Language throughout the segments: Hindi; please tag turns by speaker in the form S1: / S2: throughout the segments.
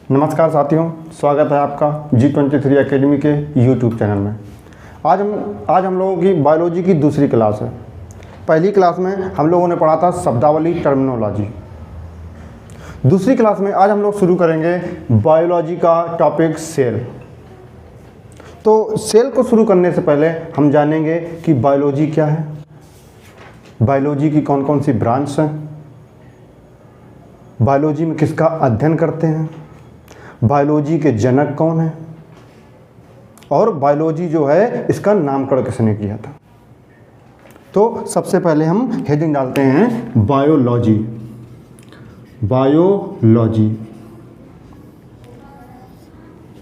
S1: नमस्कार साथियों, स्वागत है आपका G23 एकेडमी के यूट्यूब चैनल में। आज हम लोगों की बायोलॉजी की दूसरी क्लास है। पहली क्लास में हम लोगों ने पढ़ा था शब्दावली टर्मिनोलॉजी। दूसरी क्लास में आज हम लोग शुरू करेंगे बायोलॉजी का टॉपिक सेल। तो सेल को शुरू करने से पहले हम जानेंगे कि बायोलॉजी क्या है, बायोलॉजी की कौन कौन सी ब्रांच हैं, बायोलॉजी में किसका अध्ययन करते हैं, बायोलॉजी के जनक कौन हैं और बायोलॉजी जो है इसका नामकरण किसने किया था। तो सबसे पहले हम हेडिंग डालते हैं बायोलॉजी। बायोलॉजी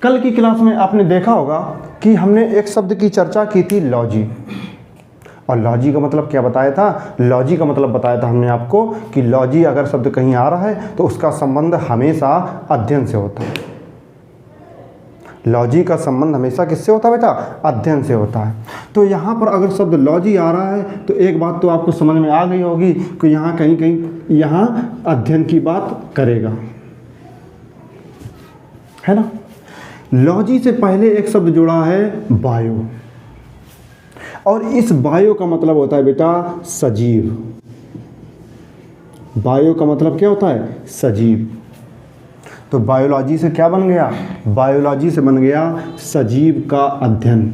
S1: कल की क्लास में आपने देखा होगा कि हमने एक शब्द की चर्चा की थी, लॉजी। और लॉजी का मतलब क्या बताया था? लॉजी का मतलब बताया था हमने आपको कि लॉजी अगर शब्द कहीं आ रहा है तो उसका संबंध हमेशा अध्ययन से होता है। लॉजी का संबंध हमेशा किससे होता है बेटा? अध्ययन से होता है। तो यहाँ पर अगर शब्द लॉजी आ रहा है तो एक बात तो आपको समझ में आ गई होगी कि यहाँ कहीं कहीं यहाँ अध्ययन की बात करेगा, है ना। लॉजी से पहले एक शब्द जुड़ा है बायो, और इस बायो का मतलब होता है बेटा सजीव। बायो का मतलब क्या होता है? सजीव। तो बायोलॉजी से क्या बन गया? बायोलॉजी से बन गया सजीव का अध्ययन,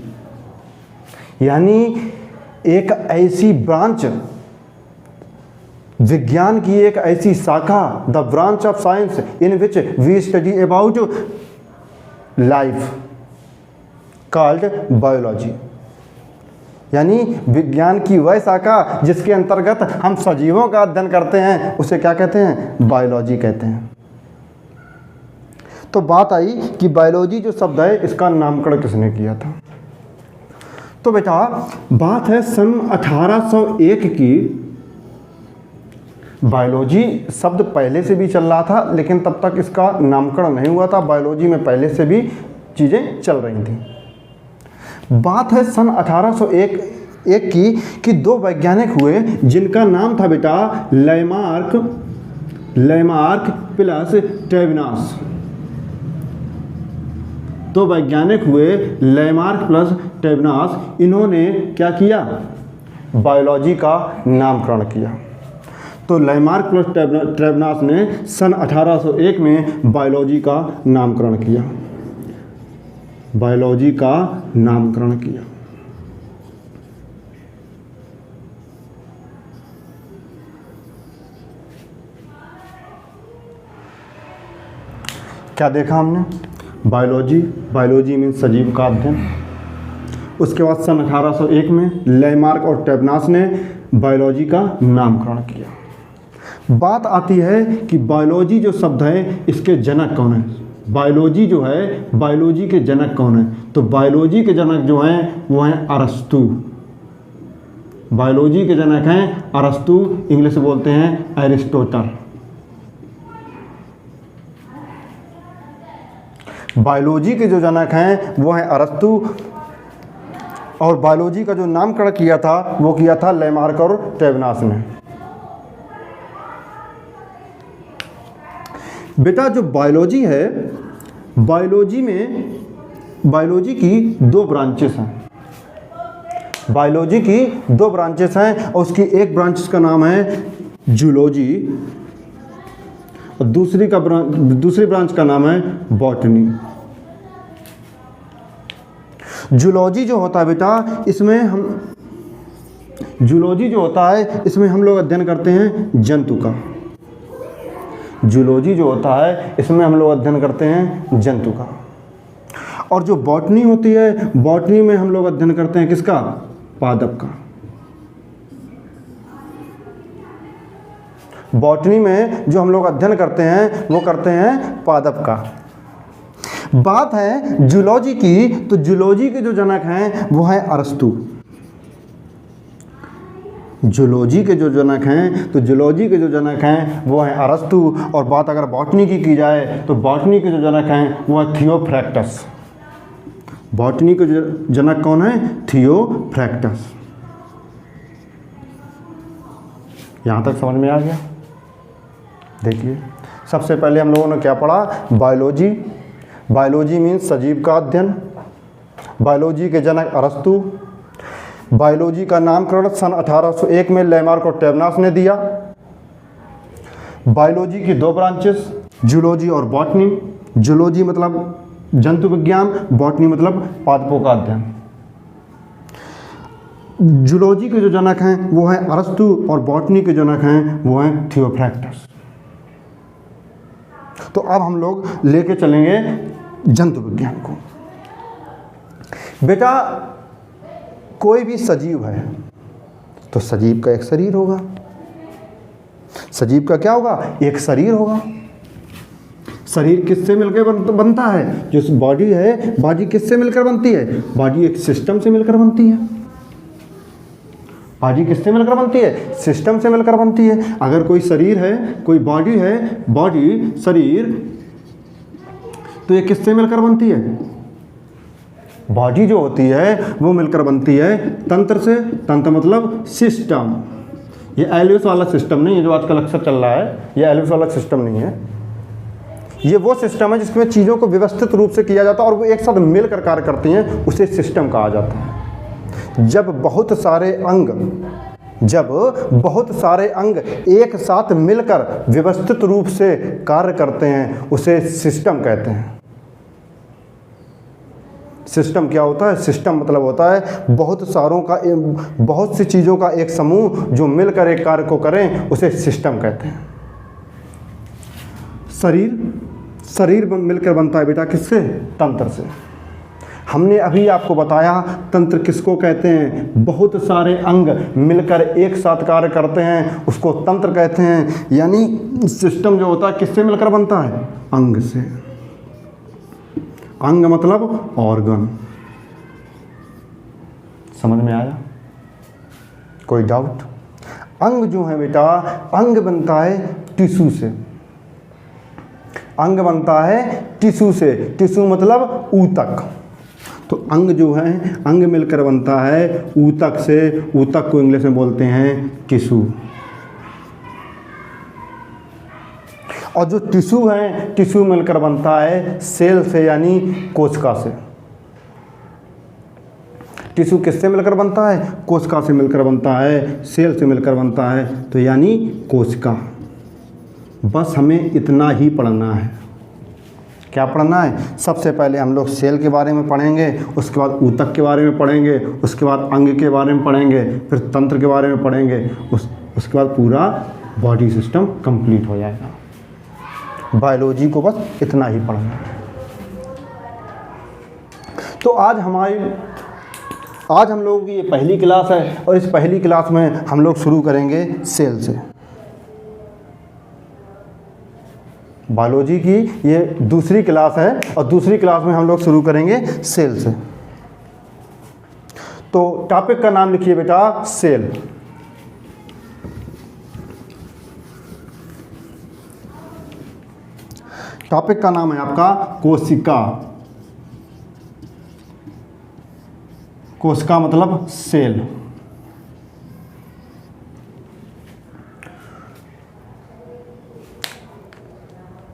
S1: यानी एक ऐसी ब्रांच, विज्ञान की एक ऐसी शाखा, the branch of science in which we study about life called biology. यानी विज्ञान की वह शाखा जिसके अंतर्गत हम सजीवों का अध्ययन करते हैं उसे क्या कहते हैं? बायोलॉजी कहते हैं। तो बात आई कि बायोलॉजी जो शब्द है इसका नामकरण किसने किया था। तो बेटा बात है सन 1801 की। बायोलॉजी शब्द पहले से भी चल रहा था, लेकिन तब तक इसका नामकरण नहीं हुआ था। बायोलॉजी में पहले से भी चीज़ें चल रही थी। बात है सन 1801 की कि दो वैज्ञानिक हुए जिनका नाम था बेटा लैमार्क प्लस टेबनास। दो वैज्ञानिक हुए लैमार्क प्लस टेबनास। इन्होंने क्या किया? बायोलॉजी का नामकरण किया। तो लैमार्क प्लस टेबनास ने सन 1801 में बायोलॉजी का नामकरण किया। बायोलॉजी का नामकरण किया। क्या देखा हमने? बायोलॉजी मीन्स सजीव का अध्ययन। उसके बाद सन 1801 में लैमार्क और टेबनास ने बायोलॉजी का नामकरण किया। बात आती है कि बायोलॉजी जो शब्द है इसके जनक कौन है। बायोलॉजी जो है, बायोलॉजी के जनक कौन है? तो बायोलॉजी के जनक जो हैं वो हैं अरस्तु। बायोलॉजी के जनक हैं अरस्तु, इंग्लिश में बोलते हैं एरिस्टोटल। बायोलॉजी के जो जनक हैं वो हैं अरस्तु, और बायोलॉजी का जो नामकरण किया था वो किया था लैमार्क और टेबनास ने। बेटा जो बायोलॉजी है, बायोलॉजी की दो ब्रांचेस हैं। बायोलॉजी की दो ब्रांचेस हैं और उसकी एक ब्रांच का नाम है जूलॉजी और दूसरी ब्रांच का नाम है बॉटनी। जूलॉजी जो होता है बेटा, इसमें हम लोग अध्ययन करते हैं जंतु का। जूलॉजी जो होता है इसमें हम लोग अध्ययन करते हैं जंतु का। और जो बॉटनी होती है, बॉटनी में हम लोग अध्ययन करते हैं किसका? पादप का। बॉटनी में जो हम लोग अध्ययन करते हैं वो करते हैं पादप का। बात है जूलॉजी की, तो जूलॉजी के जो जनक हैं वो हैं अरस्तु। जूलॉजी के जो जनक हैं वो हैं अरस्तु। और बात अगर बॉटनी की जाए तो बॉटनी के जो जनक हैं वो हैं थियोफ्रैक्टस। बॉटनी के जनक कौन है? थियोफ्रैक्टस। यहाँ तक समझ में आ गया? देखिए सबसे पहले हम लोगों ने क्या पढ़ा? बायोलॉजी। बायोलॉजी मीन्स सजीव का अध्ययन। बायोलॉजी के जनक अरस्तु। बायोलॉजी का नामकरण सन 1801 में लेमार्क और टैबनास ने दिया। बायोलॉजी की दो ब्रांचेस, जूलॉजी और बॉटनी। जूलॉजी मतलब जंतु विज्ञान, बॉटनी मतलब पादपों का अध्ययन। जूलॉजी के जो जनक हैं वो हैं अरस्तु और बॉटनी के जनक हैं वो हैं थियोफ्रैक्टस। तो अब हम लोग लेके चलेंगे जंतु विज्ञान को। बेटा कोई भी सजीव है तो सजीव का एक शरीर होगा। सजीव का क्या होगा? एक शरीर होगा। शरीर किससे मिलकर बनता है? जो बॉडी है, बॉडी किससे मिलकर बनती है? बॉडी एक सिस्टम से मिलकर बनती है। बॉडी किससे मिलकर बनती है? सिस्टम से मिलकर बनती है। अगर कोई शरीर है, कोई बॉडी है, बॉडी शरीर, तो ये किससे मिलकर बनती है? बॉडी जो होती है वो मिलकर बनती है तंत्र से। तंत्र मतलब सिस्टम। ये एलिस वाला सिस्टम नहीं है जो आजकल अक्सर चल रहा है, ये एलिस वाला सिस्टम नहीं है। ये वो सिस्टम है जिसमें चीज़ों को व्यवस्थित रूप से किया जाता है और वो एक साथ मिलकर कार्य करती हैं, उसे सिस्टम कहा जाता है। जब बहुत सारे अंग एक साथ मिलकर व्यवस्थित रूप से कार्य करते हैं उसे सिस्टम कहते हैं। सिस्टम क्या होता है? सिस्टम मतलब होता है बहुत सी चीज़ों का एक समूह जो मिलकर एक कार्य को करें, उसे सिस्टम कहते हैं। शरीर मिलकर बनता है बेटा किससे? तंत्र से। हमने अभी आपको बताया तंत्र किसको कहते हैं? बहुत सारे अंग मिलकर एक साथ कार्य करते हैं उसको तंत्र कहते हैं। यानी सिस्टम जो होता है किससे मिलकर बनता है? अंग से। अंग मतलब ऑर्गन। समझ में आया? कोई डाउट? अंग जो है बेटा, अंग बनता है टिश्यू से। अंग बनता है टिश्यू से। टिश्यू मतलब ऊतक। तो अंग जो है, अंग मिलकर बनता है ऊतक से। ऊतक को इंग्लिश में बोलते हैं टिश्यू। और जो टिश्यू है, टिश्यू मिलकर बनता है सेल से यानी कोशिका से। टिश्यू किससे मिलकर बनता है? कोशिका से मिलकर बनता है, सेल से मिलकर बनता है, तो यानी कोशिका। बस हमें इतना ही पढ़ना है। क्या पढ़ना है? सबसे पहले हम लोग सेल के बारे में पढ़ेंगे, उसके बाद ऊतक के बारे में पढ़ेंगे, उसके बाद अंग के बारे में पढ़ेंगे, फिर तंत्र के बारे में पढ़ेंगे, उसके बाद पूरा बॉडी सिस्टम कंप्लीट हो जाएगा। बायोलॉजी को बस इतना ही पढ़ना है। तो आज हम लोगों की ये पहली क्लास है और इस पहली क्लास में हम लोग शुरू करेंगे सेल से। बायोलॉजी की ये दूसरी क्लास है और दूसरी क्लास में हम लोग शुरू करेंगे सेल से। तो टॉपिक का नाम लिखिए बेटा, सेल। टॉपिक का नाम है आपका कोशिका। कोशिका मतलब सेल।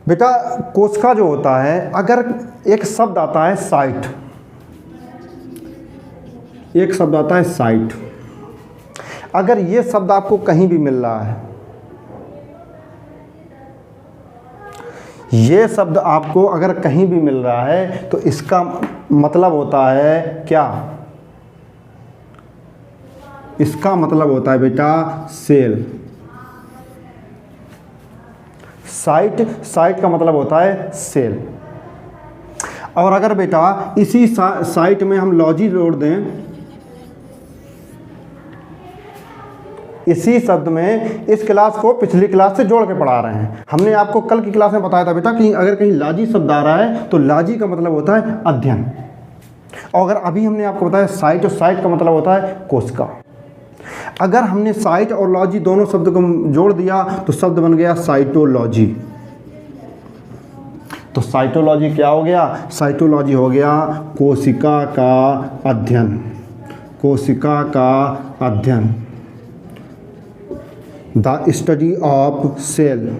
S1: बेटा कोशिका जो होता है, अगर एक शब्द आता है साइट, एक शब्द आता है साइट, अगर ये शब्द आपको कहीं भी मिल रहा है, ये शब्द आपको अगर कहीं भी मिल रहा है तो इसका मतलब होता है क्या? इसका मतलब होता है बेटा सेल। साइट का मतलब होता है सेल। और अगर बेटा इसी साइट में हम लॉजी जोड़ दें, इसी शब्द में इस क्लास को पिछली क्लास से जोड़ के पढ़ा रहे हैं। हमने आपको कल की क्लास में बताया था बेटा कि अगर कहीं लाजी शब्द आ रहा है तो लाजी का मतलब होता है अध्ययन। और अगर अभी हमने आपको बताया साइट, और साइट का मतलब होता है कोशिका। अगर हमने साइट और लॉजी दोनों शब्द को जोड़ दिया तो शब्द बन गया साइटोलॉजी। तो साइटोलॉजी क्या हो गया? साइटोलॉजी हो गया कोशिका का अध्ययन। कोशिका का अध्ययन, the study of cell,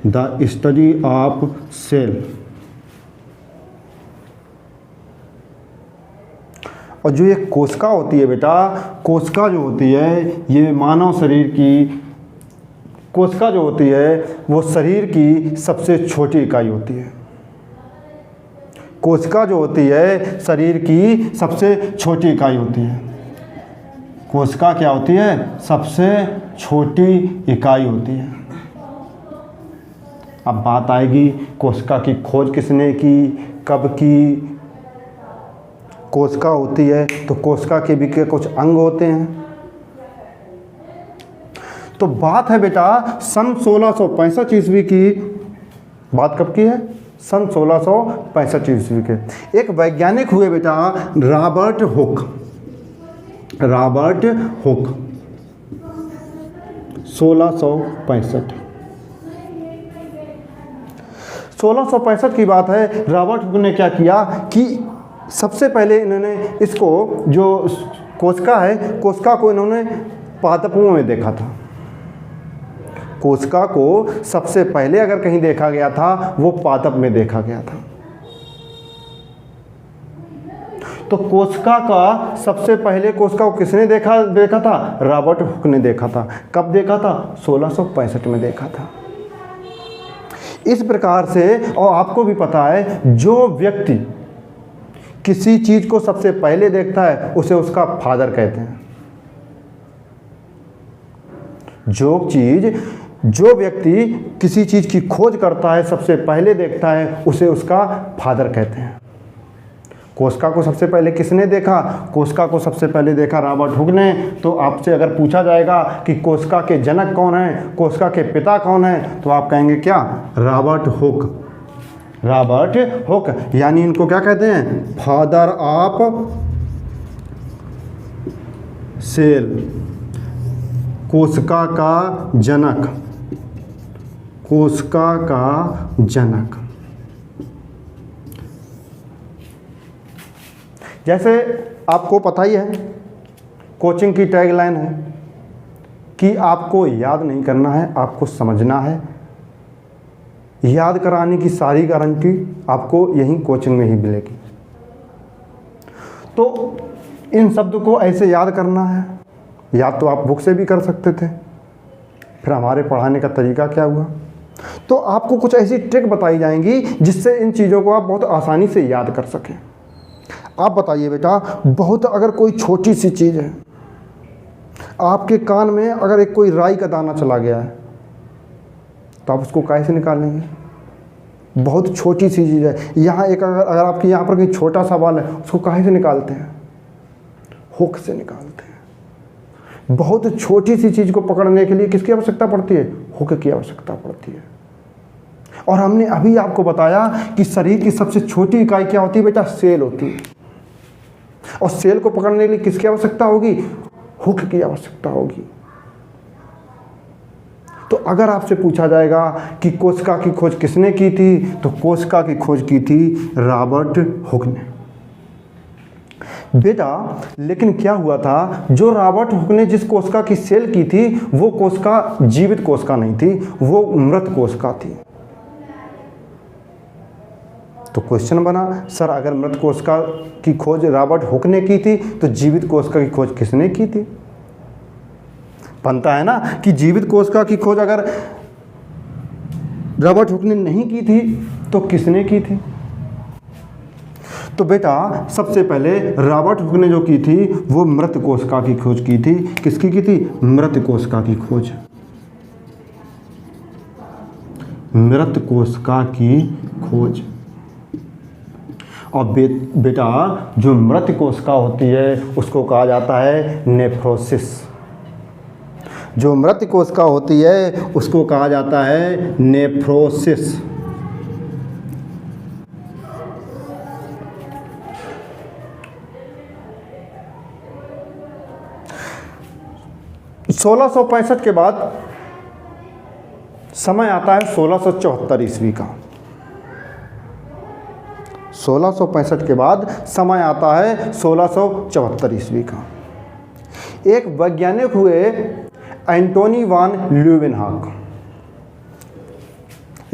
S1: the study of cell. और जो ये कोशिका होती है बेटा, कोशिका जो होती है ये मानव शरीर की, कोशिका जो होती है वो शरीर की सबसे छोटी इकाई होती है। कोशिका जो होती है शरीर की सबसे छोटी इकाई होती है। कोशिका क्या होती है? सबसे छोटी इकाई होती है। अब बात आएगी कोशिका की खोज किसने की, कब की। कोशिका होती है तो कोशिका के भी कुछ अंग होते हैं। तो बात है बेटा सन 1665 ईस्वी की। बात कब की है? सन 1665 ईस्वी के। एक वैज्ञानिक हुए बेटा रॉबर्ट हुक। रॉबर्ट हुक 1665 की बात है। रॉबर्ट हुक ने क्या किया कि सबसे पहले इन्होंने इसको, जो कोशिका है, कोशिका को इन्होंने पादपों में देखा था। कोशिका को सबसे पहले अगर कहीं देखा गया था वो पादप में देखा गया था। तो कोशिका का सबसे पहले कोशिका को किसने देखा था? रॉबर्ट हुक ने देखा था। कब देखा था? 1665 में देखा था। इस प्रकार से, और आपको भी पता है, जो व्यक्ति किसी चीज को सबसे पहले देखता है उसे उसका फादर कहते हैं। जो व्यक्ति किसी चीज की खोज करता है, सबसे पहले देखता है, उसे उसका फादर कहते हैं। कोशिका को सबसे पहले किसने देखा? कोशिका को सबसे पहले देखा रॉबर्ट हुक ने। तो आपसे अगर पूछा जाएगा कि कोशिका के जनक कौन है, कोशिका के पिता कौन है, तो आप कहेंगे क्या? Robert Hooke. रॉबर्ट हुक, यानी इनको क्या कहते हैं? फादर ऑफ सेल, कोशिका का जनक, कोशिका का जनक। जैसे आपको पता ही है, कोचिंग की टैगलाइन है कि आपको याद नहीं करना है, आपको समझना है। याद कराने की सारी गारंटी आपको यहीं कोचिंग में ही मिलेगी। तो इन शब्द को ऐसे याद करना है। याद तो आप बुक से भी कर सकते थे, फिर हमारे पढ़ाने का तरीका क्या हुआ? तो आपको कुछ ऐसी ट्रिक बताई जाएंगी जिससे इन चीज़ों को आप बहुत आसानी से याद कर सकें। आप बताइए बेटा, बहुत अगर कोई छोटी सी चीज़ है, आपके कान में अगर एक कोई राई का दाना चला गया है, तो आप उसको कैसे निकालेंगे? बहुत छोटी सी चीज़ है। यहाँ एक अगर आपके यहाँ पर कोई छोटा सा बाल है, उसको कैसे निकालते हैं? हुक से निकालते हैं। बहुत छोटी सी चीज़ को पकड़ने के लिए किसकी आवश्यकता पड़ती है? हुक की आवश्यकता पड़ती है। और हमने अभी आपको बताया कि शरीर की सबसे छोटी इकाई क्या होती है बेटा? सेल होती है। और सेल को पकड़ने के लिए किसकी आवश्यकता होगी? हुक की आवश्यकता होगी। तो अगर आपसे पूछा जाएगा कि कोशिका की खोज किसने की थी, तो कोशिका की खोज की थी रॉबर्ट हुक ने। बेटा लेकिन क्या हुआ था, जो रॉबर्ट हुक ने जिस कोशिका की सेल की थी, वो कोशिका जीवित कोशिका नहीं थी, वो मृत कोशिका थी। तो क्वेश्चन बना, सर अगर मृत कोशिका की खोज रॉबर्ट हुक ने की थी, तो जीवित कोशिका की खोज किसने की थी? बनता है ना कि जीवित कोशिका की खोज अगर रॉबर्ट हुक ने नहीं की थी तो किसने की थी? तो बेटा सबसे पहले रॉबर्ट हुक ने जो की थी वो मृत कोशिका की खोज की थी। किसकी की थी? मृत कोशिका की खोज। मृत कोशिका की खोज। और बेटा जो मृत कोशिका होती है उसको कहा जाता है नेफ्रोसिस। जो मृत कोशिका होती है उसको कहा जाता है नेफ्रोसिस। सोलह सौ पैंसठ के बाद समय आता है 1674 ईस्वी का। 1665 के बाद समय आता है 1674 ईस्वी का। एक वैज्ञानिक हुए एंटोनी वान ल्यूवेनहॉक।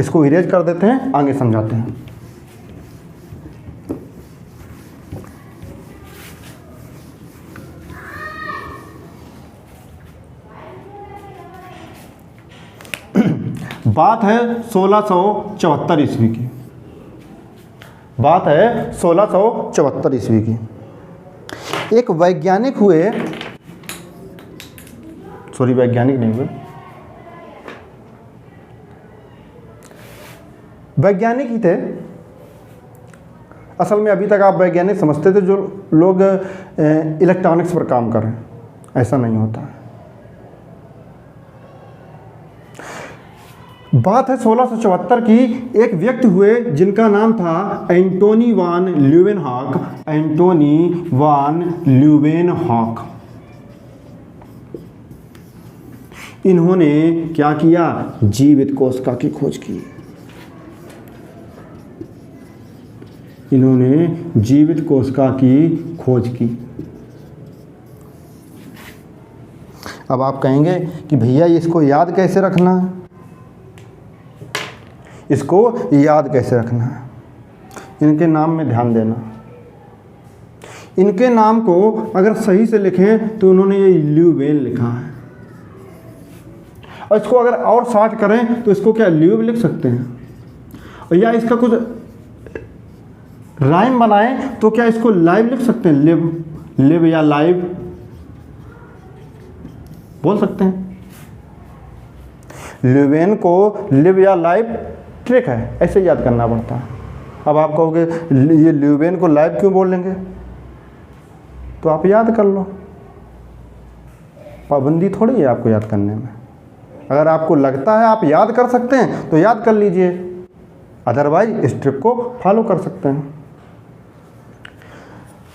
S1: इसको इरेज कर देते हैं, आगे समझाते हैं। बात है 1674 ईस्वी की। बात है 1674 ईस्वी की। एक वैज्ञानिक हुए, सॉरी वैज्ञानिक नहीं हुए, वैज्ञानिक ही थे। असल में अभी तक आप वैज्ञानिक समझते थे जो लोग इलेक्ट्रॉनिक्स पर काम कर रहे हैं, ऐसा नहीं होता है। बात है 1674 की। एक व्यक्ति हुए जिनका नाम था Antony van Leeuwenhoek. Antony van Leeuwenhoek. इन्होंने क्या किया? जीवित कोशिका की खोज की। इन्होंने जीवित कोशिका की खोज की। अब आप कहेंगे कि भैया इसको याद कैसे रखना है? इसको याद कैसे रखना है? इनके नाम में ध्यान देना। इनके नाम को अगर सही से लिखें तो उन्होंने ये ल्यूवेन लिखा है, और इसको अगर और शॉर्ट करें तो इसको क्या ल्यूब लिख सकते हैं, और या इसका कुछ राइम बनाएं तो क्या इसको लाइव लिख सकते हैं? लिव, लिव या लाइव बोल सकते हैं। ल्यूवेन को लिव या लाइव ट्रिक है, ऐसे याद करना पड़ता है। अब आप कहोगे ये ल्यूवेन को लाइव क्यों बोलेंगे? तो आप याद कर लो, पाबंदी थोड़ी है आपको याद करने में। अगर आपको लगता है आप याद कर सकते हैं तो याद कर लीजिए, अदरवाइज इस ट्रिक को फॉलो कर सकते हैं।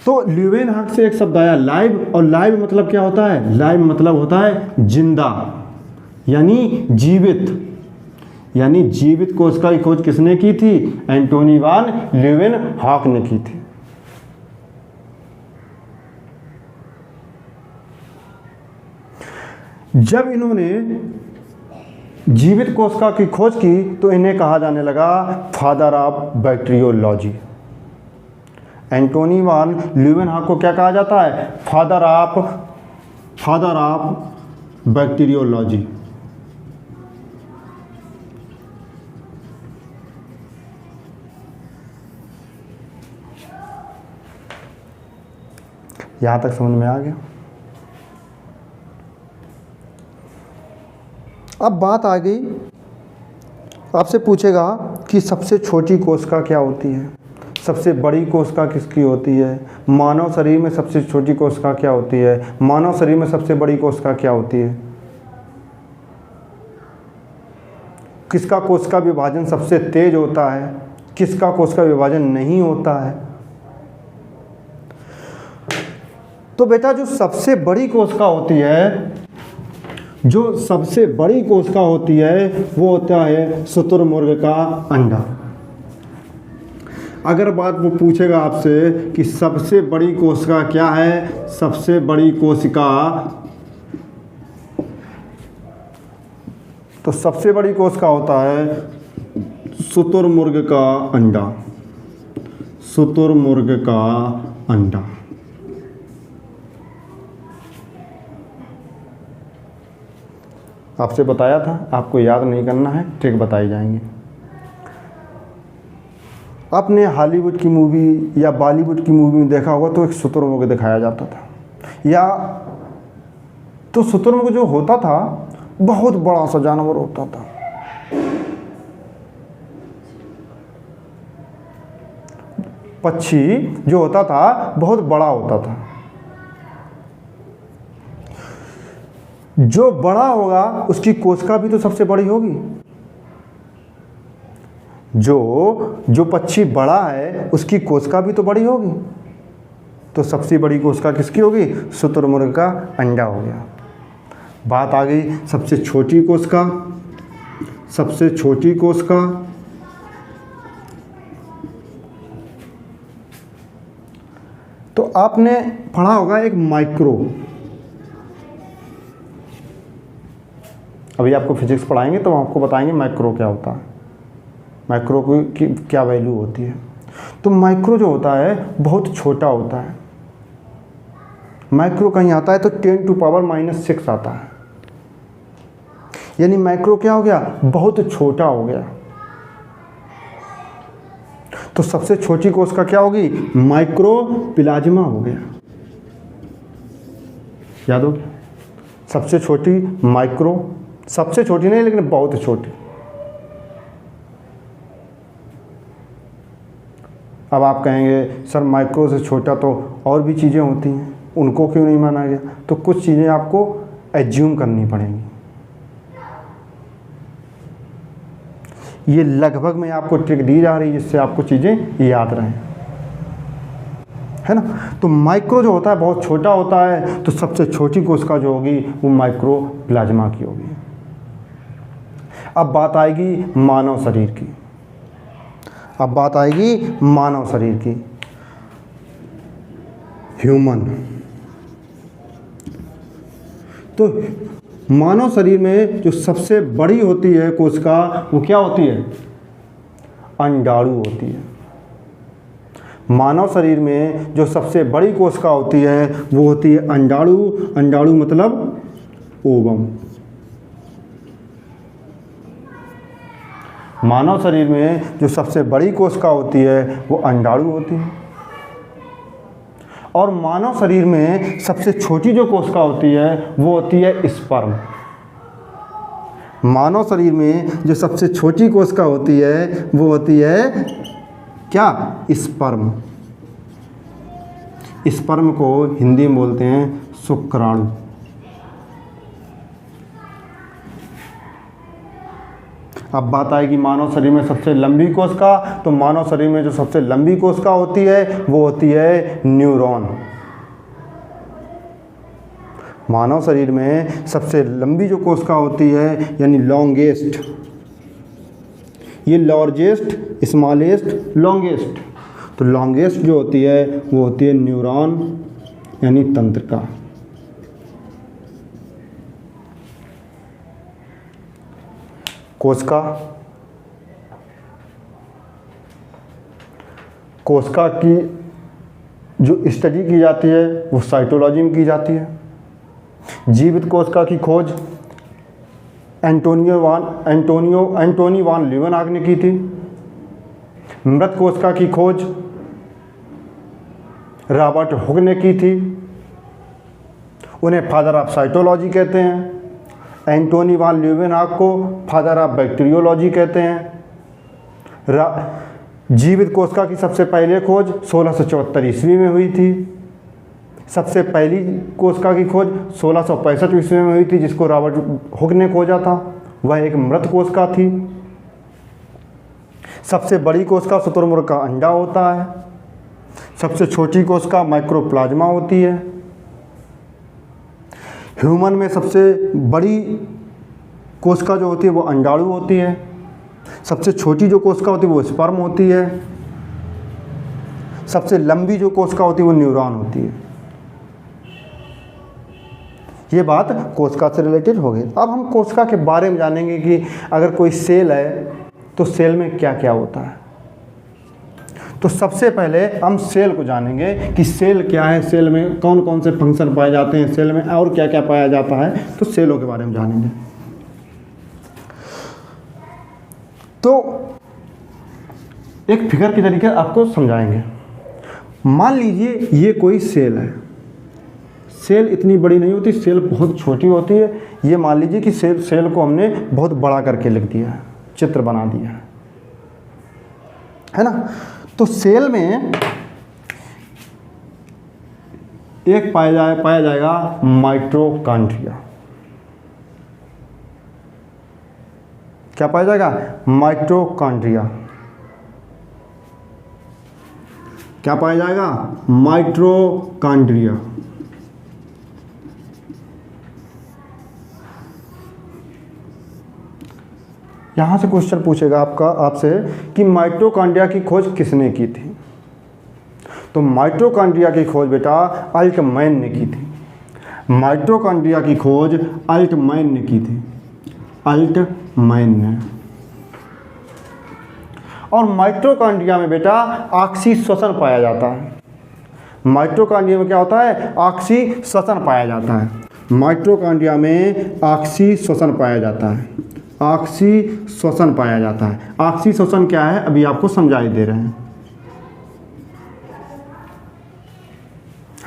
S1: तो ल्यूवेनहॉक से एक शब्द आया लाइव, और लाइव मतलब क्या होता है? लाइव मतलब होता है जिंदा, यानी जीवित। यानी जीवित कोशिका की खोज किसने की थी? एंटोनी वान ल्यूवेनहॉक ने की थी। जब इन्होंने जीवित कोशिका की खोज की तो इन्हें कहा जाने लगा father of bacteriology. Antonie van Leeuwenhoek को क्या कहा जाता है? Father of bacteriology. यहां तक समझ में आ गया? अब बात आ गई, आपसे पूछेगा कि सबसे छोटी कोशिका क्या होती है, सबसे बड़ी कोशिका किसकी होती है, मानव शरीर में सबसे छोटी कोशिका क्या होती है, मानव शरीर में सबसे बड़ी कोशिका क्या होती है, किसका कोशिका विभाजन सबसे तेज होता है, किसका कोशिका विभाजन नहीं होता है। तो बेटा जो सबसे बड़ी कोशिका होती है, जो सबसे बड़ी कोशिका होती है वो होता है शुतुरमुर्ग का अंडा। अगर बात वो पूछेगा आपसे कि सबसे बड़ी कोशिका क्या है, सबसे बड़ी कोशिका, तो सबसे बड़ी कोशिका होता है शुतुरमुर्ग का अंडा। शुतुरमुर्ग का अंडा। आपसे बताया था, आपको याद नहीं करना है, ट्रिक बताई जाएंगी। आपने हॉलीवुड की मूवी या बॉलीवुड की मूवी में देखा होगा तो एक शुतुरमुर्ग दिखाया जाता था, या तो शुतुरमुर्ग जो होता था बहुत बड़ा सा जानवर होता था। पक्षी जो होता था बहुत बड़ा होता था। जो बड़ा होगा उसकी कोशिका भी तो सबसे बड़ी होगी। जो पक्षी बड़ा है उसकी कोशिका भी तो बड़ी होगी। तो सबसे बड़ी कोशिका किसकी होगी? शुतुरमुर्ग का अंडा हो गया। बात आ गई सबसे छोटी कोशिका। सबसे छोटी कोशिका तो आपने पढ़ा होगा एक माइक्रो। अभी आपको फिजिक्स पढ़ाएंगे तो आपको बताएंगे माइक्रो क्या होता है। माइक्रो की क्या वैल्यू होती है। तो माइक्रो जो होता है बहुत छोटा होता है। माइक्रो कहीं आता है तो 10⁻⁻⁶ आता है, यानी माइक्रो क्या हो गया, बहुत छोटा हो गया। तो सबसे छोटी कोशिका क्या होगी, माइक्रोप्लाज्मा हो गया। याद हो गया, सबसे छोटी माइक्रो, सबसे छोटी नहीं लेकिन बहुत छोटी। अब आप कहेंगे सर माइक्रो से छोटा तो और भी चीज़ें होती हैं, उनको क्यों नहीं माना गया। तो कुछ चीज़ें आपको एज्यूम करनी पड़ेंगी। ये लगभग में आपको ट्रिक दी जा रही है जिससे आपको चीज़ें याद रहें, है ना। तो माइक्रो जो होता है बहुत छोटा होता है, तो सबसे छोटी कोशिका जो होगी वो माइक्रोप्लाज्मा की होगी। अब बात आएगी मानव शरीर की। अब बात आएगी मानव शरीर की, ह्यूमन। तो मानव शरीर में जो सबसे बड़ी होती है कोशिका वो क्या होती है, अंडाणु होती है। मानव शरीर में जो सबसे बड़ी कोशिका होती है वो होती है अंडाणु। अंडाणु मतलब ओवम। मानव शरीर में जो सबसे बड़ी कोशिका होती है वो अंडाणु होती है। और मानव शरीर में सबसे छोटी जो कोशिका होती है वो होती है स्पर्म। मानव शरीर में जो सबसे छोटी कोशिका होती है वो होती है क्या, स्पर्म। स्पर्म को हिंदी में बोलते हैं शुक्राणु। अब बात आएगी मानव शरीर में सबसे लंबी कोशिका। तो मानव शरीर में जो सबसे लंबी कोशिका होती है वो होती है न्यूरॉन। मानव शरीर में सबसे लंबी जो कोशिका होती है यानी लॉन्गेस्ट, ये लार्जेस्ट, स्मॉलेस्ट, लॉन्गेस्ट। तो लॉन्गेस्ट जो होती है वो होती है न्यूरॉन यानी तंत्रिका। कोशिका, कोशिका की जो स्टडी की जाती है वो साइटोलॉजी में की जाती है। जीवित कोशिका की खोज एंटोनी वान ल्यूवेनहॉक ने की थी। मृत कोशिका की खोज रॉबर्ट हुक ने की थी। उन्हें फादर ऑफ साइटोलॉजी कहते हैं। एंटोनी वान ल्यूवेनहॉक को फादर ऑफ बैक्टीरियोलॉजी कहते हैं। जीवित कोशिका की सबसे पहले खोज 1674 ईस्वी में हुई थी। सबसे पहली कोशिका की खोज 1665 ईस्वी में हुई थी जिसको रॉबर्ट हुक ने खोजा था। वह एक मृत कोशिका थी। सबसे बड़ी कोशिका शुतुरमुर्ग का अंडा होता है। सबसे छोटी कोशिका माइक्रोप्लाज्मा होती है। ह्यूमन में सबसे बड़ी कोशिका जो होती है वो अंडाणु होती है। सबसे छोटी जो कोशिका होती है वो स्पर्म होती है। सबसे लंबी जो कोशिका होती है वो न्यूरॉन होती है। ये बात कोशिका से रिलेटेड हो गई। अब हम कोशिका के बारे में जानेंगे कि अगर कोई सेल है तो सेल में क्या क्या होता है। तो सबसे पहले हम सेल को जानेंगे कि सेल क्या है, सेल में कौन कौन से फंक्शन पाए जाते हैं, सेल में और क्या क्या पाया जाता है। तो सेलों के बारे में जानेंगे। तो एक फिगर के तरीके आपको समझाएंगे। मान लीजिए ये कोई सेल है। सेल इतनी बड़ी नहीं होती, सेल बहुत छोटी होती है। ये मान लीजिए कि सेल को हमने बहुत बड़ा करके लिख दिया है, चित्र बना दिया है ना। तो सेल में एक पाया जाएगा माइटोकॉन्ड्रिया। क्या पाया जाएगा, माइटोकॉन्ड्रिया। क्या पाया जाएगा, माइटोकॉन्ड्रिया। यहाँ से क्वेश्चन पूछेगा आपसे कि माइटोकॉन्ड्रिया की खोज किसने की थी। तो माइटोकॉन्ड्रिया की खोज बेटा अल्टमैन ने की थी। माइटोकॉन्ड्रिया की खोज अल्टमैन ने की थी। अल्टमैन ने। और माइटोकॉन्ड्रिया में बेटा ऑक्सीश्वसन पाया जाता है। माइटोकॉन्ड्रिया में क्या होता है? ऑक्सीश्वसन पाया जाता है। माइटोकॉन्ड्रिया में ऑक्सीश्वसन पाया जाता है। ऑक्सीश्वसन पाया जाता है। ऑक्सीश्वसन क्या है अभी आपको समझाई दे रहे हैं।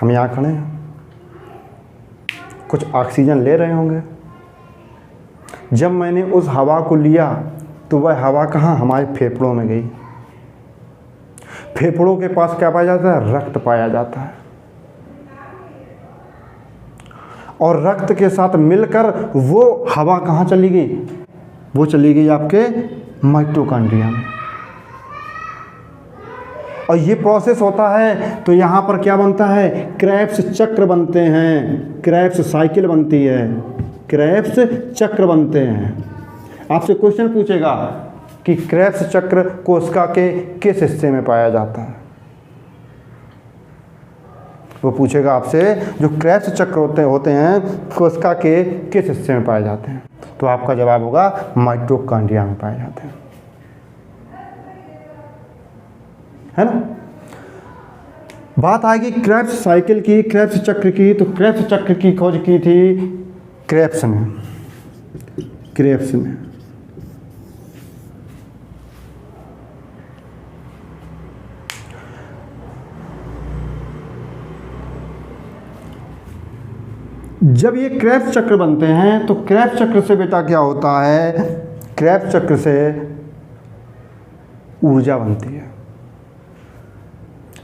S1: हम यहाँ खड़े हैं, कुछ ऑक्सीजन ले रहे होंगे। जब मैंने उस हवा को लिया तो वह हवा कहाँ? हमारे फेफड़ों में गई। फेफड़ों के पास क्या पाया जाता है? रक्त पाया जाता है। और रक्त के साथ मिलकर वो हवा कहाँ चली गई? वो चली गई आपके माइटोकॉन्ड्रिया में। और ये प्रोसेस होता है तो यहाँ पर क्या बनता है? क्रेब्स चक्र बनते हैं, क्रेब्स साइकिल बनती है, क्रेब्स चक्र बनते हैं। आपसे क्वेश्चन पूछेगा कि क्रेब्स चक्र कोशिका के किस हिस्से में पाया जाता है? वो पूछेगा आपसे जो क्रेब्स चक्र होते हैं कोशिका के किस हिस्से में पाए जाते हैं? तो आपका जवाब होगा माइटोकॉन्ड्रिया में पाए जाते हैं, है ना। बात आएगी क्रेब्स साइकिल की, क्रेब्स चक्र की। तो क्रेब्स चक्र की खोज की थी क्रेब्स ने। क्रेब्स ने जब ये क्रेब्स चक्र बनते हैं तो क्रेब्स चक्र से बेटा क्या होता है? क्रेब्स चक्र से ऊर्जा बनती है।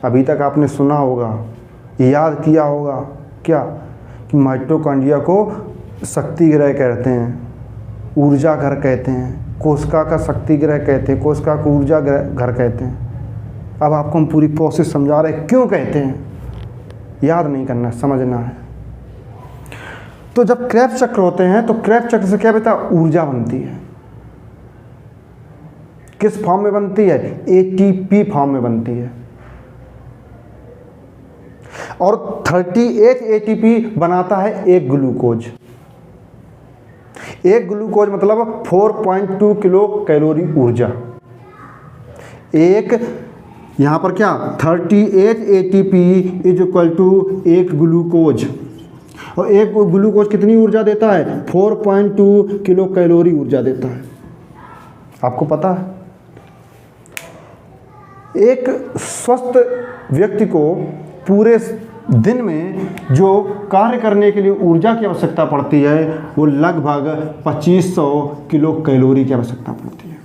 S1: अभी तक आपने सुना होगा, याद किया होगा क्या कि माइटोकॉन्ड्रिया को शक्ति गृह कहते हैं, ऊर्जा घर कहते हैं, कोशिका का शक्ति गृह कहते हैं, कोशिका को ऊर्जा घर कहते हैं। अब आपको हम पूरी प्रोसेस समझा रहे हैं क्यों कहते हैं। याद नहीं करना, समझना है। तो जब क्रेब्स चक्र होते हैं तो क्रेब्स चक्र से क्या बेटा? ऊर्जा बनती है। किस फॉर्म में बनती है? एटीपी फॉर्म में बनती है। और 38 एटीपी बनाता है एक ग्लूकोज। एक ग्लूकोज मतलब 4.2 किलो कैलोरी ऊर्जा। एक यहां पर क्या? 38 एटीपी इज इक्वल टू एक ग्लूकोज। और एक ग्लूकोज कितनी ऊर्जा देता है? 4.2 किलो कैलोरी ऊर्जा देता है। आपको पता है एक स्वस्थ व्यक्ति को पूरे दिन में जो कार्य करने के लिए ऊर्जा की आवश्यकता पड़ती है वो लगभग 2500 किलो कैलोरी की आवश्यकता पड़ती है।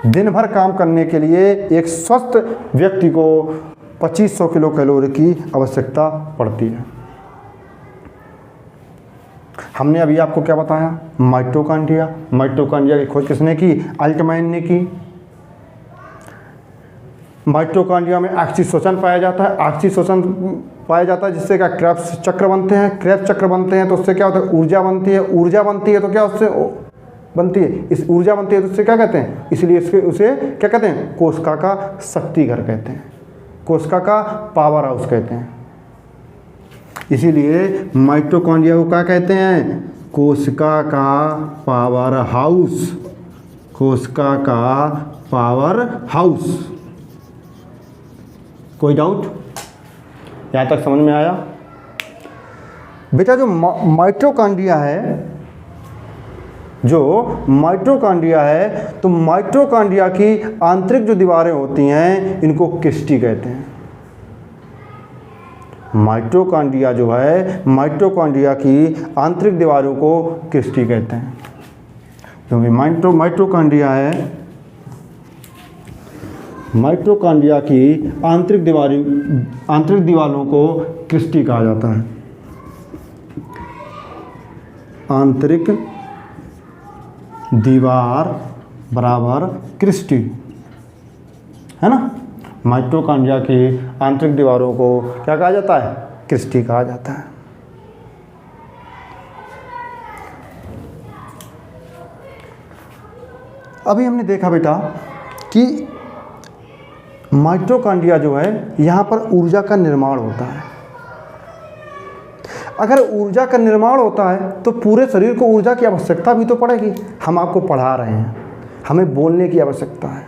S1: दिन भर काम करने के लिए एक स्वस्थ व्यक्ति को 2500 किलो कैलोरी की आवश्यकता पड़ती है। हमने अभी आपको क्या बताया? माइटोकॉन्ड्रिया। माइटोकॉन्ड्रिया की खोज किसने की? अल्टमैन ने की। माइटोकॉन्ड्रिया में ऑक्सीश्वसन पाया जाता है। ऑक्सीश्वसन पाया जाता है जिससे क्या? क्रेब्स चक्र बनते हैं। क्रेब्स चक्र बनते हैं तो उससे क्या होता है? ऊर्जा बनती है। ऊर्जा बनती है तो क्या उससे बनती है? इस ऊर्जा बनती है तो उससे क्या कहते हैं? इसलिए उसे क्या कहते हैं? कोशिका का शक्ति घर कहते हैं, कोशिका का पावर हाउस कहते हैं। इसीलिए माइटोकॉन्ड्रिया को क्या कहते हैं? कोशिका का पावर हाउस। कोशिका का पावर हाउस। कोई डाउट? यहाँ तक समझ में आया? बेटा जो माइटोकॉन्ड्रिया है, जो माइटोकॉन्ड्रिया है तो माइटोकॉन्ड्रिया की आंतरिक जो दीवारें होती हैं इनको क्रिस्टी कहते हैं। माइटोकॉन्ड्रिया जो है, माइटोकॉन्ड्रिया की आंतरिक दीवारों को क्रिस्टी कहते हैं। क्योंकि माइटोकॉन्ड्रिया है, माइटोकॉन्ड्रिया की आंतरिक दीवारों को क्रिस्टी कहा जाता है। आंतरिक दीवार बराबर क्रिस्टी, है ना। माइटोकॉन्ड्रिया की आंतरिक दीवारों को क्या कहा जाता है? क्रिस्टी कहा जाता है। अभी हमने देखा बेटा कि माइटोकॉन्ड्रिया जो है यहाँ पर ऊर्जा का निर्माण होता है। अगर ऊर्जा का निर्माण होता है तो पूरे शरीर को ऊर्जा की आवश्यकता भी तो पड़ेगी। हम आपको पढ़ा रहे हैं, हमें बोलने की आवश्यकता है,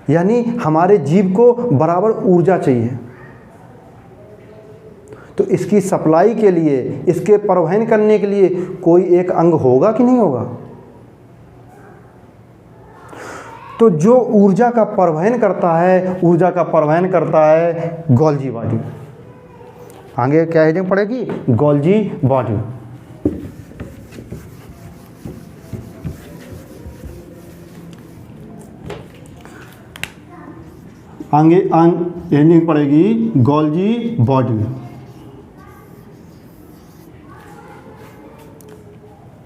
S1: यानी हमारे जीव को बराबर ऊर्जा चाहिए। तो इसकी सप्लाई के लिए, इसके परिवहन करने के लिए कोई एक अंग होगा कि नहीं होगा? तो जो ऊर्जा का परिवहन करता है, ऊर्जा का परिवहन करता है गोल्जी बॉडी। आगे क्या हेडिंग पड़ेगी? Golgi body. आगे हेडिंग पड़ेगी गोल्जी बॉडी।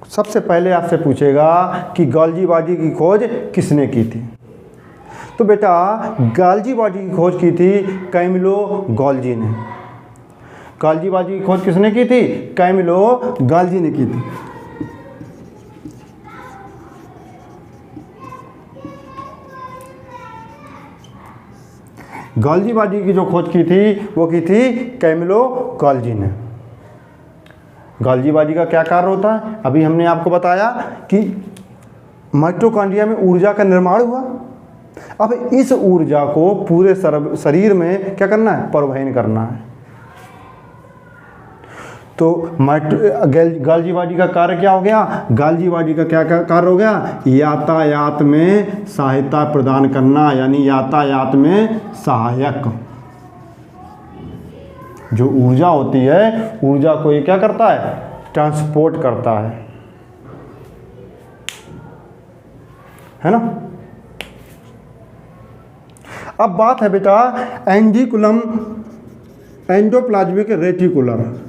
S1: सबसे पहले आपसे पूछेगा कि गोल्जी बॉडी की खोज किसने की थी? तो बेटा गोल्जी बॉडी की खोज की थी कैमिलो गोल्जी ने। गोल्जी बॉडी की खोज किसने की थी? कैमिलो गोल्जी ने की थी। गोल्जी बॉडी की जो खोज की थी वो की थी कैमिलो गोल्जी ने। गोल्जी बॉडी का क्या कार्य होता है? अभी हमने आपको बताया कि माइटोकॉन्ड्रिया में ऊर्जा का निर्माण हुआ। अब इस ऊर्जा को पूरे शरीर में क्या करना है? परिवहन करना है। तो गोल्जी बॉडी का कार्य क्या हो गया? गोल्जी बॉडी का क्या कार्य हो गया? यातायात में सहायता प्रदान करना, यानी यातायात में सहायक। जो ऊर्जा होती है, ऊर्जा को ये क्या करता है? ट्रांसपोर्ट करता है ना। अब बात है बेटा एंडिकुलम endoplasmic reticular.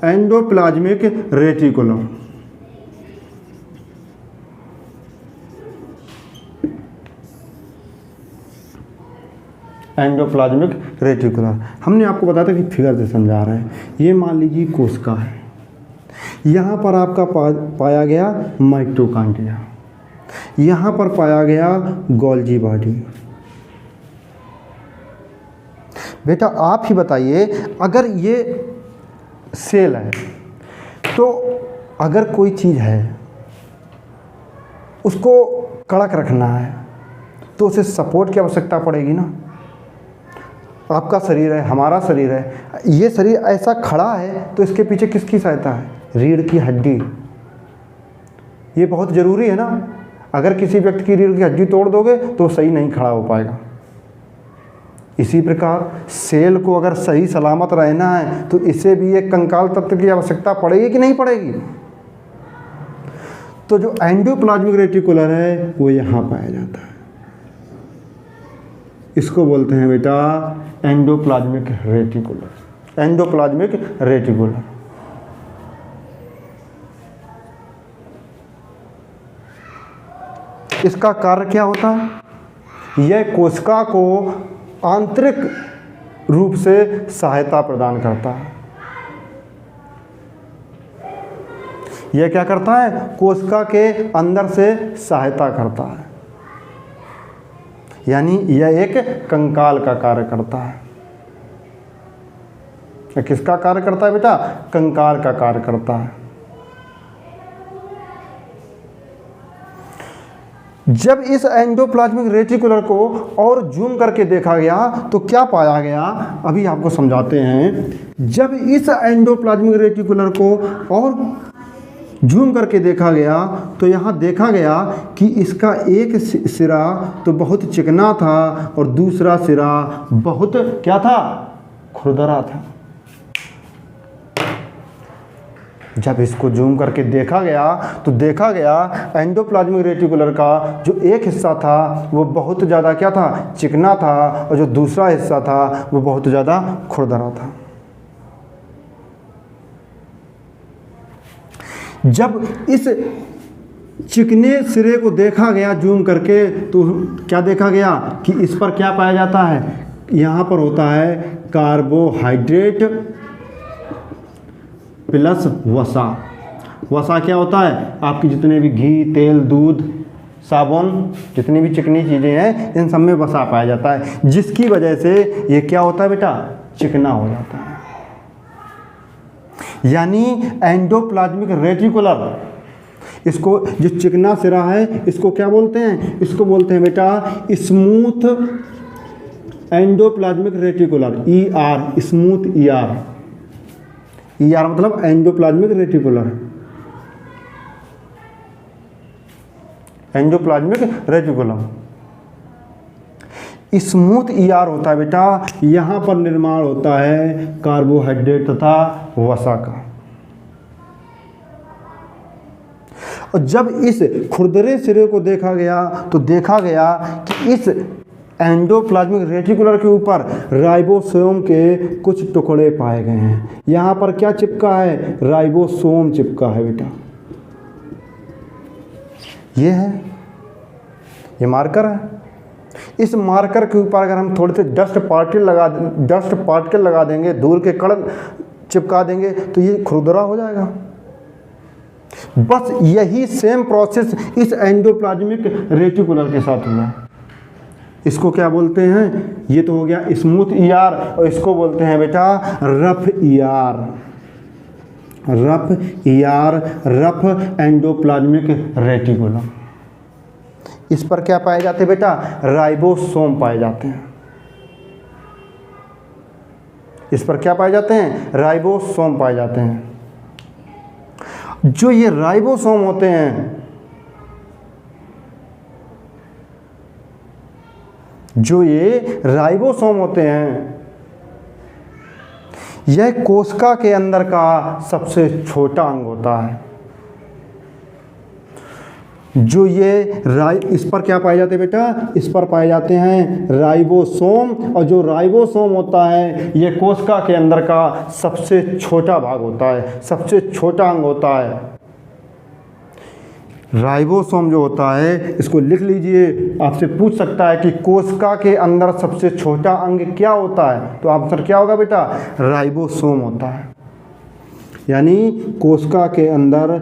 S1: Endoplasmic reticulum, endoplasmic reticular. हमने आपको बताया था कि फिगर से समझा रहे हैं। ये मान लीजिए कोशिका है, यहाँ पर आपका पाया गया माइटोकॉन्ड्रिया, यहाँ पर पाया गया गोल्जी बॉडी। बेटा आप ही बताइए, अगर ये सेल है तो अगर कोई चीज़ है उसको कड़क रखना है तो उसे सपोर्ट की आवश्यकता पड़ेगी ना। आपका शरीर है, हमारा शरीर है, ये शरीर ऐसा खड़ा है तो इसके पीछे किसकी सहायता है? रीढ़ की हड्डी। ये बहुत ज़रूरी है ना। अगर किसी व्यक्ति की रीढ़ की हड्डी तोड़ दोगे तो सही नहीं खड़ा हो पाएगा। इसी प्रकार सेल को अगर सही सलामत रहना है तो इसे भी एक कंकाल तत्व की आवश्यकता पड़ेगी कि नहीं पड़ेगी? तो जो एंडोप्लाज्मिक रेटिकुलर है वो यहाँ पाया जाता है। इसको बोलते हैं बेटा एंडोप्लाज्मिक रेटिकुलर। Endoplasmic reticular. इसका कार्य क्या होता है? यह कोशिका को आंतरिक रूप से सहायता प्रदान करता है। यह क्या करता है? कोशिका के अंदर से सहायता करता है, यानी यह एक कंकाल का कार्य करता है। किसका कार्य करता है बेटा? कंकाल का कार्य करता है। जब इस एंडोप्लाज्मिक रेटिकुलर को और जूम करके देखा गया तो क्या पाया गया, अभी आपको समझाते हैं। जब इस एंडोप्लाज्मिक रेटिकुलर को और जूम करके देखा गया तो यहाँ देखा गया कि इसका एक सिरा तो बहुत चिकना था और दूसरा सिरा बहुत क्या था? खुरदरा था। जब इसको जूम करके देखा गया तो देखा गया एंडोप्लाज्मिक रेटिकुलर का जो एक हिस्सा था वो बहुत ज़्यादा क्या था? चिकना था, और जो दूसरा हिस्सा था वो बहुत ज़्यादा खुरदरा था। जब इस चिकने सिरे को देखा गया जूम करके तो क्या देखा गया कि इस पर क्या पाया जाता है? यहाँ पर होता है कार्बोहाइड्रेट प्लस वसा। वसा क्या होता है? आपकी जितने भी घी, तेल, दूध, साबुन, जितनी भी चिकनी चीज़ें हैं इन सब में वसा पाया जाता है, जिसकी वजह से ये क्या होता है बेटा? चिकना हो जाता है। यानी एंडोप्लाज्मिक रेटिकुलर, इसको जो चिकना सिरा है इसको क्या बोलते हैं? इसको बोलते हैं बेटा smooth endoplasmic reticular, ER, smooth ER मतलब endoplasmic reticular, endoplasmic reticulum. Smooth ER होता है बेटा, यहाँ पर निर्माण होता है कार्बोहाइड्रेट तथा वसा का। और जब इस खुरदरे सिरे को देखा गया तो देखा गया कि इस एंडोप्लाज्मिक रेटिकुलर के ऊपर राइबोसोम के कुछ टुकड़े पाए गए हैं। यहाँ पर क्या चिपका है? राइबोसोम चिपका है बेटा, ये है, ये मार्कर है। इस मार्कर के ऊपर अगर हम थोड़े से डस्ट पार्टिकल लगा देंगे, धूल के कण चिपका देंगे तो ये खुरदरा हो जाएगा। बस यही सेम प्रोसेस इस एंडोप्लाज्मिक रेटिकुलर के साथ हुआ। इसको क्या बोलते हैं? ये तो हो गया स्मूथ ER, और इसको बोलते हैं बेटा rough ER, rough endoplasmic reticulum. इस पर क्या पाए जाते हैं बेटा? राइबोसोम पाए जाते हैं। इस पर क्या पाए जाते हैं? राइबोसोम पाए जाते हैं। जो ये राइबोसोम होते हैं, यह कोशिका के अंदर का सबसे छोटा अंग होता है। इस पर क्या पाए जाते हैं बेटा? इस पर पाए जाते हैं राइबोसोम, और जो राइबोसोम होता है ये कोशिका के अंदर का सबसे छोटा भाग होता है, सबसे छोटा अंग होता है। राइबोसोम जो होता है, इसको लिख लीजिए। आपसे पूछ सकता है कि कोशिका के अंदर सबसे छोटा अंग क्या होता है, तो आंसर क्या होगा बेटा? राइबोसोम होता है। यानी कोशिका के अंदर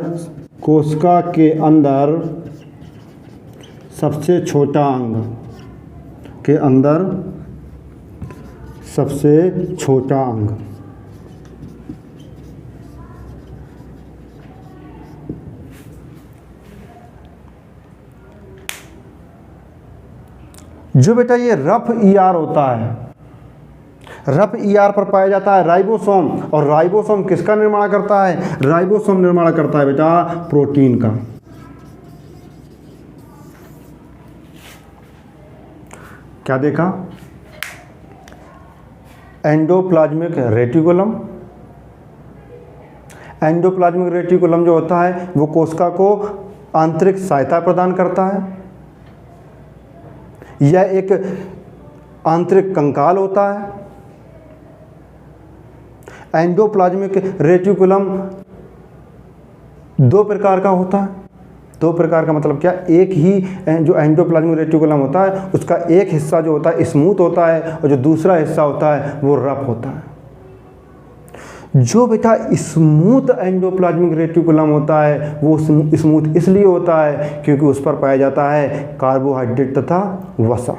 S1: सबसे छोटा अंग के अंदर सबसे छोटा अंग, जो बेटा ये रफ ER होता है, रफ ER पर पाया जाता है राइबोसोम। और राइबोसोम किसका निर्माण करता है? राइबोसोम निर्माण करता है बेटा प्रोटीन का। क्या देखा? Endoplasmic reticulum. एंडोप्लाज्मिक रेटिकुलम जो होता है वो कोशिका को आंतरिक सहायता प्रदान करता है। यह एक आंतरिक कंकाल होता है। एंडोप्लाज्मिक रेटिकुलम दो प्रकार का होता है। दो प्रकार का मतलब क्या? एक ही जो एंडोप्लाज्मिक रेटिकुलम होता है उसका एक हिस्सा जो होता है स्मूथ होता है, और जो दूसरा हिस्सा होता है वो रफ होता है। जो बेटा स्मूथ एंडोप्लाज्मिक रेटिकुलम होता है वो स्मूथ इसलिए होता है क्योंकि उस पर पाया जाता है कार्बोहाइड्रेट तथा वसा।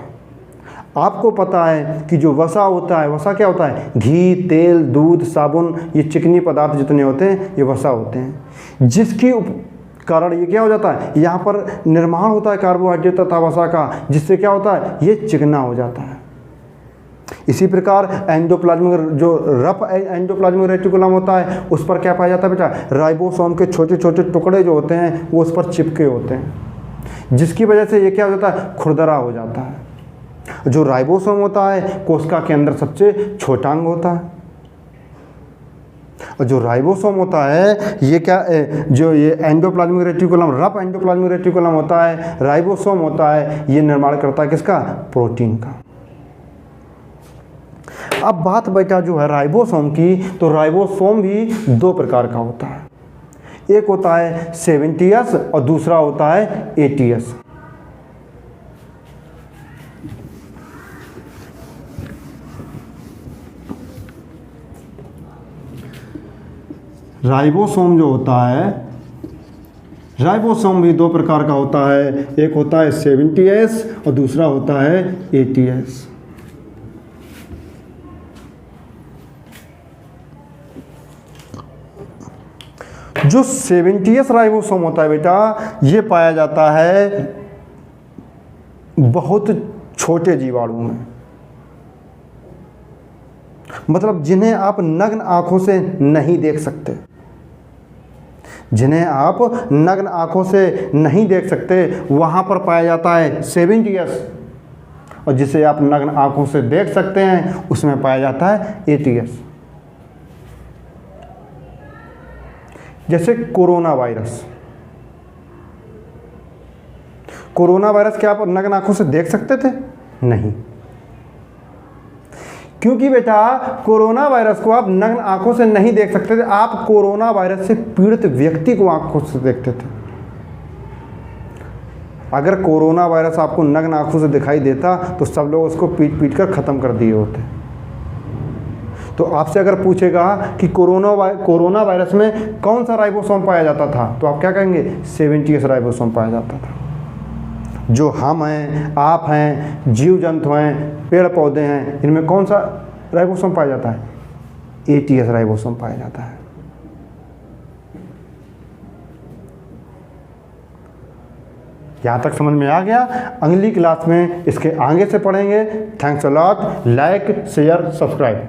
S1: आपको पता है कि जो वसा होता है, वसा क्या होता है? घी, तेल, दूध, साबुन, ये चिकनी पदार्थ जितने होते हैं ये वसा होते हैं, जिसके कारण ये क्या हो जाता है? यहाँ पर निर्माण होता है कार्बोहाइड्रेट तथा वसा का, जिससे क्या होता है? ये चिकना हो जाता है। इसी प्रकार एंडोप्लाज्मिक जो रफ एंडोप्लाज्मिक रेटिकुलम होता है उस पर क्या पाया जाता है बेटा? राइबोसोम के छोटे छोटे टुकड़े जो होते हैं वो उस पर चिपके होते हैं, जिसकी वजह से ये क्या हो जाता है? खुरदरा हो जाता है। जो राइबोसोम होता है कोशिका के अंदर सबसे छोटा अंग होता है, और जो राइबोसोम होता है ये क्या जो ये endoplasmic reticulum, rough endoplasmic reticulum होता है, राइबोसोम होता है, ये निर्माण करता है किसका? प्रोटीन का। अब बात बेटा जो है राइबोसोम की, तो राइबोसोम भी दो प्रकार का होता है। एक होता है 70S और दूसरा होता है 80S। राइबोसोम जो होता है, राइबोसोम भी दो प्रकार का होता है। एक होता है 70S और दूसरा होता है 80S। जो 70S राइबोसोम होता है बेटा, ये पाया जाता है बहुत छोटे जीवाणु में, मतलब जिन्हें आप नग्न आंखों से नहीं देख सकते, जिन्हें आप नग्न आंखों से नहीं देख सकते, वहां पर पाया जाता है 70S, और जिसे आप नग्न आंखों से देख सकते हैं उसमें पाया जाता है 80S। जैसे कोरोना वायरस, कोरोना वायरस क्या आप नग्न आंखों से देख सकते थे? नहीं, क्योंकि बेटा कोरोना वायरस को आप नग्न आंखों से नहीं देख सकते थे, आप कोरोना वायरस से पीड़ित व्यक्ति को आंखों से देखते थे। अगर कोरोना वायरस आपको नग्न आंखों से दिखाई देता तो सब लोग उसको पीट पीट कर ख़त्म कर दिए होते। तो आपसे अगर पूछेगा कि कोरोना वायरस में कौन सा राइबोसोम पाया जाता था, तो आप क्या कहेंगे? 70S राइबोसोम पाया जाता था। जो हम हैं, आप हैं, जीव जंतु हैं, पेड़ पौधे हैं, इनमें कौन सा राइबोसोम पाया जाता है? 80S राइबोसोम पाया जाता है। यहाँ तक समझ में आ गया? अगली क्लास में इसके आगे से पढ़ेंगे। Thanks a lot. Like, share, subscribe.